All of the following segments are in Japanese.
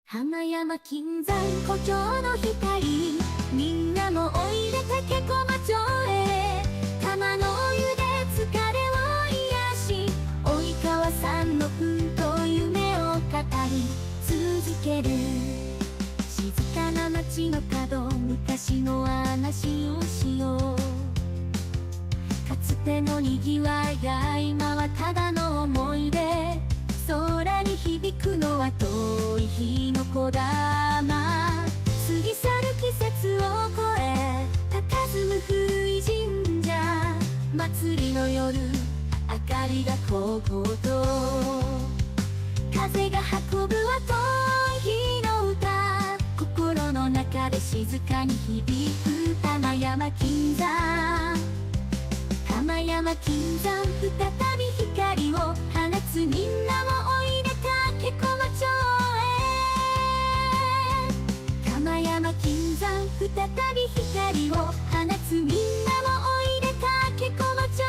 花山金山故郷の光、みんなもおいで竹駒町へ。玉のお湯で疲れを癒し、及川さんの奮闘夢を語り続ける。静かな町の角、昔の話をしよう。かつてのにぎわいが今はただの思い出。空に響くのは遠い日のこだま。過ぎ去る季節を越え佇む古い神社。祭りの夜、明かりがこうこうと。風が運ぶは遠い日の歌。心の中で静かに響く玉山金山。玉山金山、再び光を放つ。みんなもおいで竹駒町へ。玉山金山、再び光を放つ。みんなもおいで竹駒町へ。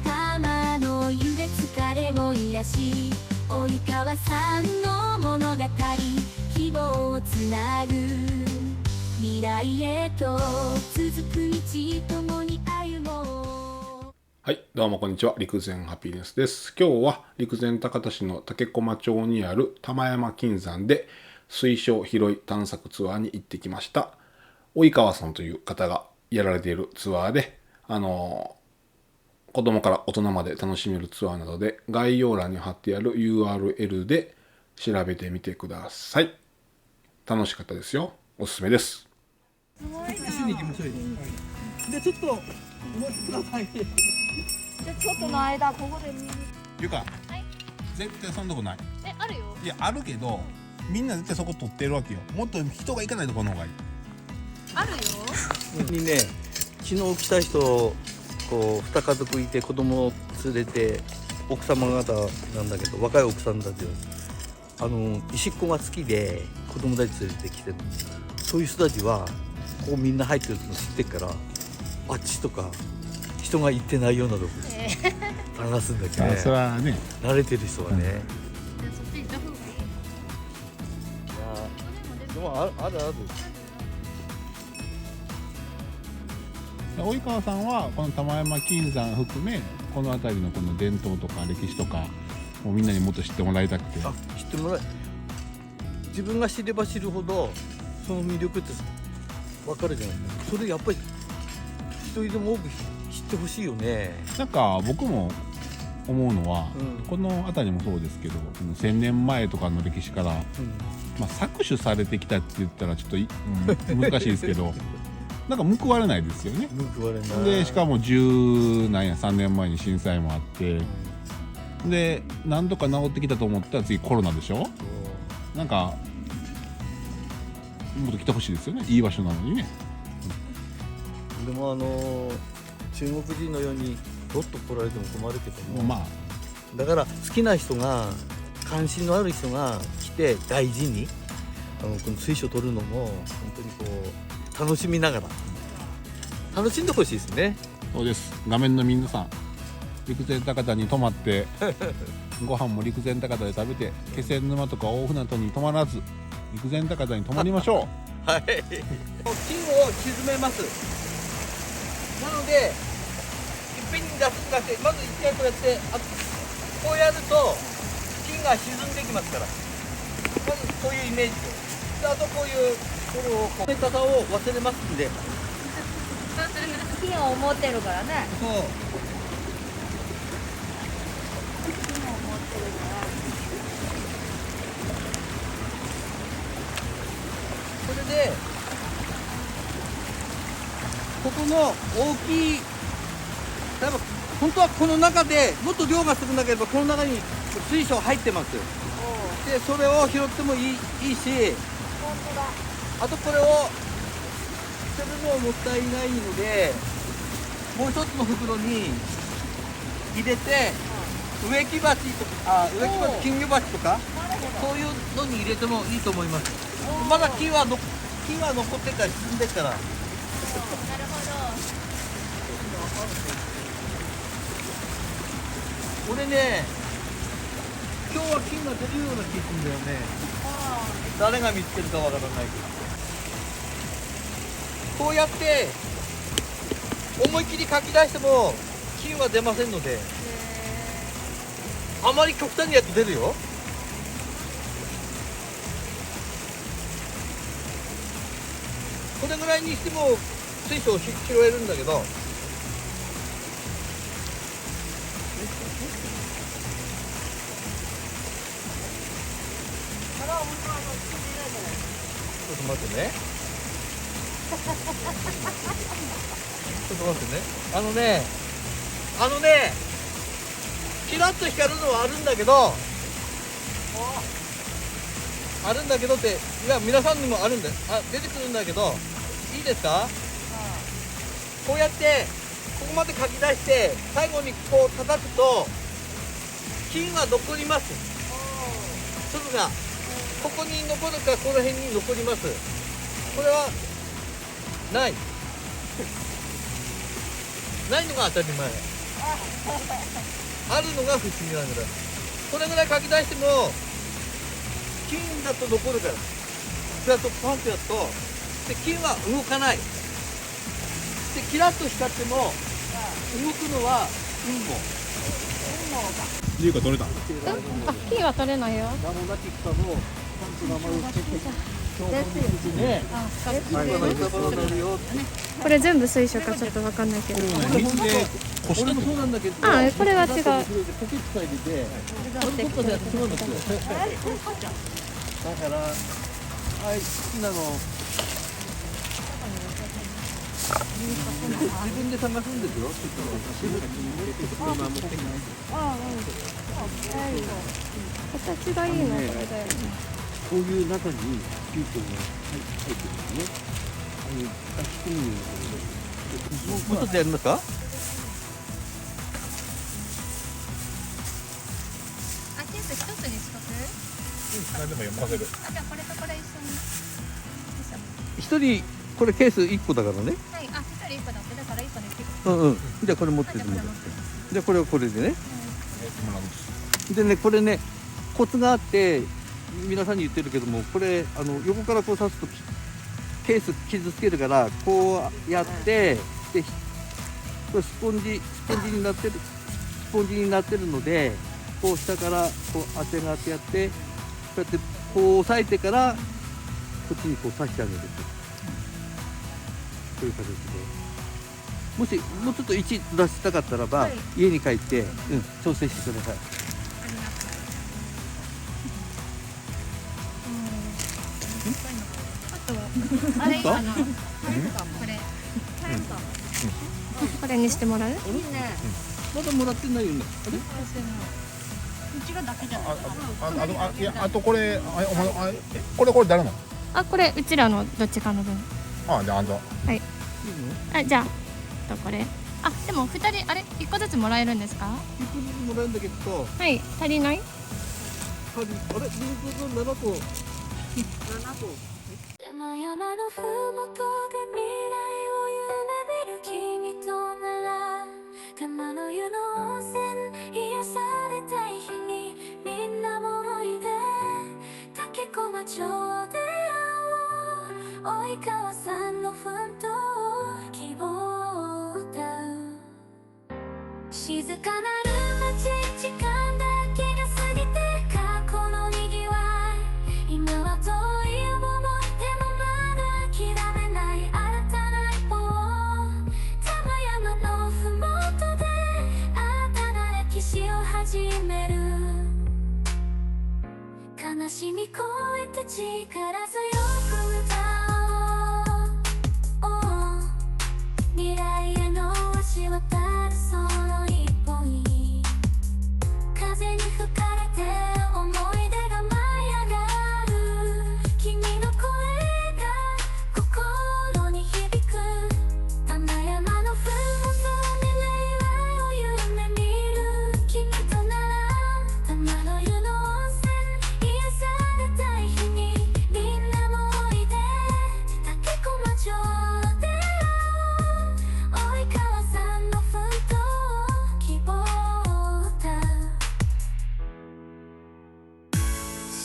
玉の湯で疲れを癒し、及川さんの物語、希望をつなぐ。未来へと続く道、共に歩もう。はい、どうもこんにちは。陸前ハピネスです。今日は陸前高田市の竹駒町にある玉山金山で水晶拾い探索ツアーに行ってきました。及川さんという方がやられているツアーで、子供から大人まで楽しめるツアーなので、概要欄に貼ってある URL で調べてみてください。楽しかったですよ。おすすめです。一緒に行きましょうよ。で、ちょっとお待ちください。じゃあちょっとの間ここで見に。ゆか、はい。絶対そんなことない。あるよ。いや、あるけど、みんな絶対そこ取ってるわけよ。もっと人が行かないところの方がいい。あるよ。にね、昨日来た人、こう二家族いて子供を連れて奥様方なんだけど、若い奥さんたちは石っ子が好きで子供たち連れてきてる。そういう人たちはここみんな入ってるの知ってっから、あっちとか人が行ってないようなとこ探すんだけどね。それはね、慣れてる人はね。じゃあそっち行った方がいい。いやでもある。及川さんはこの玉山金山含めこの辺りのこの伝統とか歴史とかもうみんなにもっと知ってもらいたくて。あ、知ってもらえ、自分が知れば知るほどその魅力って分かるじゃないですか。それやっぱり一人でも多く知ってほしいよね。なんか僕も思うのは、うんこの辺りもそうですけど、1000年前とかの歴史から、搾取されてきたって言ったらちょっと難しいですけどなんか報われないですよね。報われない。でしかも3年前に震災もあって、で何とか治ってきたと思ったら次コロナでしょ。なんかもっと来てほしいですよね。いい場所なのにね。でも中国人のようにどっと来られても困るけども、まあだから好きな人が、関心のある人が来て大事にこの水晶を取るのも本当にこう楽しみながら楽しんでほしいですね。そうです。画面の皆さん、陸前高田に泊まってご飯も陸前高田で食べて、気仙沼とか大船渡に泊まらず陸前高田に泊まりましょう。はい。金を沈めます。なので、いっぺんに出すんだって、まず一回こうやって、こうやると金が沈んできますから。まずこういうイメージで。あとこういうこれをこう方を忘れますんで。金を持ってるからね。そう。金を持ってるから。それでここの大きい、例えば本当はこの中でもっと量が少なければこの中に水晶入ってます。でそれを拾ってもいいし、本当だ。あとこれを捨てるのももったいないので、もう一つの袋に入れて、植木鉢とか、植木鉢、金魚鉢とかそういうのに入れてもいいと思います。まだ木は残ってから沈んでから。なるほ俺ね、今今日は金が出るような気するんだよね。誰が見つけるかわからないけど、こうやって思い切り書き出しても金は出ませんので、あまり極端にやって出るよ。これぐらいにしても水晶を拾えるんだけど、ちょっと待ってね。ちょっと待ってね。キラッと光るのはあるんだけど、って、いや皆さんにもあるんだよ。出てくるんだけど、いいですか？こうやってここまで書き出して最後にこう叩くと金は残ります。粒がここに残るかこの辺に残ります。これはないのが当たり前。あるのが不思議なんだ。これぐらい書き出しても金だと残るから。それとパンとやるとで金は動かない。でキラッと光っても動くのは雲。龍が取れた。あ、金は取れないよ。名もなき草のちゃんと名前を付けてね。これ全部水晶かちょっとわかんないけど。水で俺もそうなんだけど。あ、これは違う。ポケットさえ入れて、これどっかでやってしまうんですよ。だから、好きなの。自分で探すんですよ。形がいいのこれだよね。こういう中にピートが入ってるんですね。書き込むようなもうちょっとやりますか。あ、ケース一つにしとく？何でも読ませる。あ、じゃあこれとこれ一緒に。一人、これケース1個だからね。はい、あ、一人一個だって、だから一個で結じゃあこれ持っててもらって。じゃあこれはこれでね。構。でね、これね、コツがあって、皆さんに言ってるけども、これ横からこう刺すとケース傷つけるから、こうやってでこれスポンジになってるので、こう下からこう当てがってやって、こうやってこう押さえてからこっちにこう刺してあげる。こういう形で。もしもうちょっと位置ずらしたかったらば、家に帰って、調整してください。あれ、これ。これにしてもらう？いいね。まだもらってないよね。あれ？うちらだけじゃない。いや、あとこれ、これ誰の？あ、これうちらのどっちかの分。じゃあ、はい。あ、じゃあこれ。あ、でも2人あれ1個ずつもらえるんですか？一個ずつもらえるんだけど、はい、足りない？あれ、リンクの7個。山々のふもとで未来を夢見る君となら玉の湯の温泉癒されたい日にみんなもおいで竹駒町で会おう及川さんの奮闘希望を歌う静かなる街時間だけが過ぎて過去のにぎわい今は遠いものでもまだ諦めない新たな一歩を玉山のふもとで新たな歴史を始める悲しみ越えて力強く歌おう未来への足渡るその一歩に風に吹かれて思い出が舞い上がる君の声が心に響く玉山のふもと未来を夢見る君となら玉の湯の温泉癒されたい日にみんなもおいで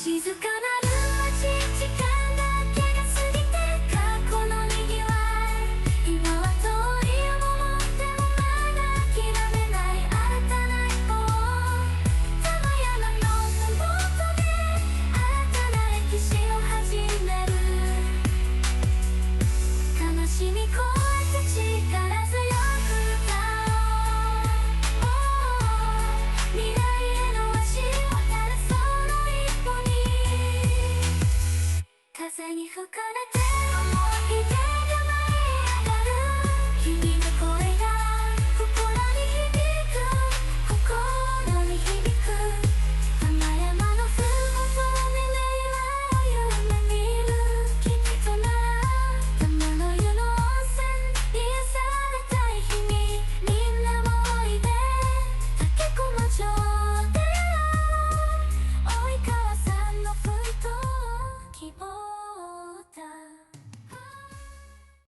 静かなる街、時間だけが過ぎて過去のにぎわい、今は遠いを守ってもまだ諦めない新たな一歩を、玉山のふもとで新たな歴史を始める。悲しみ越えて力強く歌おう、未来への足をたるその一歩に、風に吹かれ